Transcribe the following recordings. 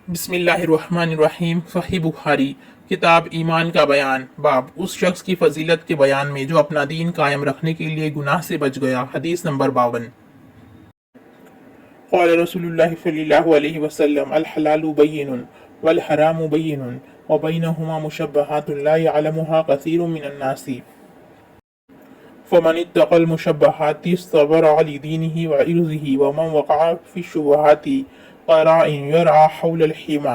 बिस्मिल्लाहिर्रहमानिर्रहीम। सही बुखारी किताब ईमान का बयान बाब उस शख्स की फजीलत के बयान में जो अपना दीन कायम रखने के लिए गुनाह से बच गया। हदीस नंबर 52। क़ाल रसूलुल्लाह सल्लल्लाहु अलैहि वसल्लम अल हलालु बय्यिनुन वल हरामु बय्यिनुन व बैनहुमा मुशब्बहातुन ला यअलमुहा कसीरुम मिनन नासी फमन इत्तक़ल मुशब्बहाति इस्तबरा लिदीनिहि व इर्ज़िहि व मन वक़अ फ़ी शुबहाति क़राइन यरआ हौलल हिमा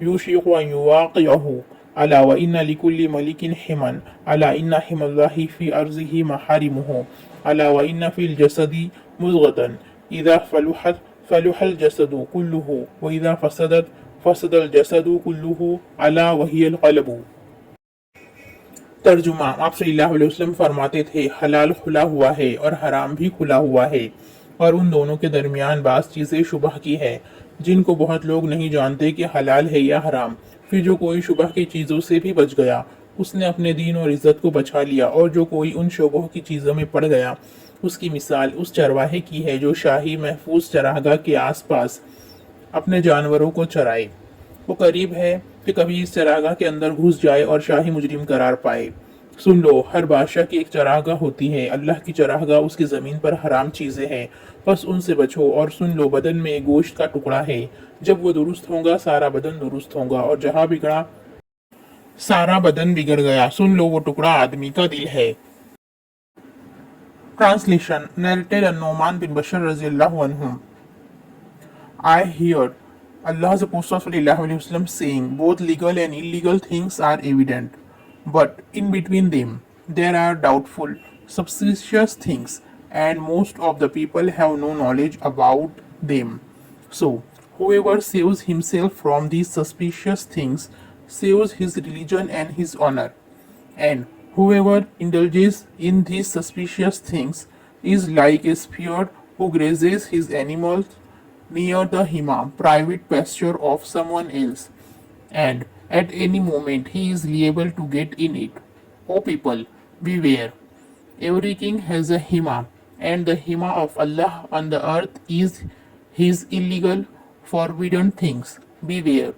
युशिकु अन युवाक़िअहु अला व इन्न लिकुल्लि मलिकिन हिमन अला इन्न हिमल्लाहि फ़ी अर्ज़िहि महारिमुहु अला व इन्न फ़िल जसदि मुज़ग़तन इज़ा फ़लुहत फ़लुहल जसदु कुल्लुहु व इज़ा फ़सदत फ़सदल जसदु कुल्लुहु अला वहियल क़ल्बु। तर्जुमा। आप सल्लल्लाहु अलैहि वसल्लम फरमाते थे, हलाल खुला हुआ है और हराम भी खुला हुआ है, और उन दोनों के दरमियान बास चीज़ें शुबह की है जिनको बहुत लोग नहीं जानते कि हलाल है या हराम। फिर जो कोई शुबह की चीज़ों से भी बच गया उसने अपने दीन और इज़्ज़त को बचा लिया, और जो कोई उन शुबह की चीज़ों में पड़ गया उसकी मिसाल उस चरवाहे की है जो शाही महफूज चरागाह के आसपास अपने जानवरों को चराए। वो करीब है कि कभी इस चरागाह के अंदर घुस जाए और शाही मुजरिम करार पाए। सुन लो, हर बादशाह की एक चरागाह होती है। अल्लाह की चरागाह उसकी ज़मीन पर हराम चीज़ें हैं, बस उनसे बचो। और सुन लो, बदन में एक गोश्त का टुकड़ा है, जब वो दुरुस्त होगा सारा बदन दुरुस्त होगा, और जहाँ बिगड़ा सारा बदन बिगड़ गया। सुन लो, वो टुकड़ा आदमी का दिल है। ट्रांसलेशन। नरेटेड नोमान बिन बशर रज़ियल्लाहु अन्हु। I heard Allah's Apostle ﷺ saying, both legal and illegal things are evident, but in between them there are doubtful, suspicious things, and most of the people have no knowledge about them. So, whoever saves himself from these suspicious things saves his religion and his honor, and whoever indulges in these suspicious things is like a shepherd who grazes his animals near the hima, private pasture of someone else, and at any moment he is liable to get in it. O people, beware. Every king has a hima, and the hima of Allah on the earth is his illegal, forbidden things. Beware.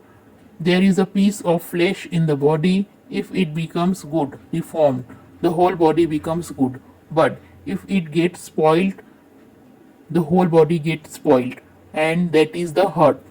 There is a piece of flesh in the body. If it becomes good, reformed, the whole body becomes good. But if it gets spoiled, the whole body gets spoiled, and that is the heart.